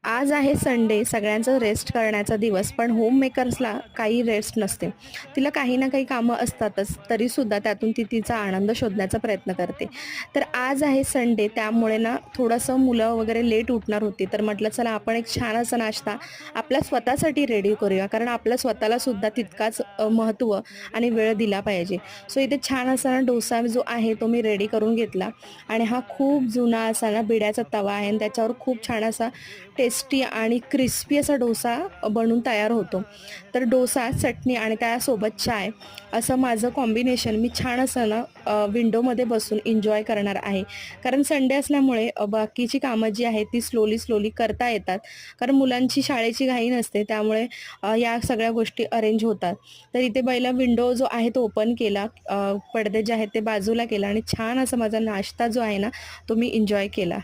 आज आहे संडे, सगळ्यांचा रेस्ट करण्याचा दिवस, पण होममेकर्सला काही रेस्ट नसते. तिला काही ना काही कामं असतातच, तरीसुद्धा त्यातून ती तिचा आनंद शोधण्याचा प्रयत्न करते. तर आज आहे संडे, त्यामुळे ना थोडंसं मुलं वगैरे लेट उठणार होती, तर म्हटलं चला आपण एक छान असा नाश्ता आपल्या स्वतःसाठी रेडी करूया, कारण आपल्या स्वतःला सुद्धा तितकाच महत्त्व आणि वेळ दिला पाहिजे. सो इथे छान असा ना डोसा जो आहे तो मी रेडी करून घेतला आणि हा खूप जुना असा ना बिड्याचा तवा आहे आणि त्याच्यावर खूप छान असा टेस्टी आणि क्रिस्पी असा डोसा बनून तयार होतो. तर डोसा, चटणी आणि त्यासोबत चाय असं माझं कॉम्बिनेशन मी छान असं ना विंडोमध्ये बसून एन्जॉय करणार आहे. कारण संडे असल्यामुळे बाकीची कामं जी आहेत ती स्लोली करता येतात. कारण मुलांची शाळेची घाई नसते, त्यामुळे या सगळ्या गोष्टी अरेंज होतात. तर इथे पहिला विंडो जो आहे तो ओपन केला, पडदे जे आहेत ते बाजूला केला आणि छान असा माझा नाश्ता जो आहे ना तो मी एन्जॉय केला.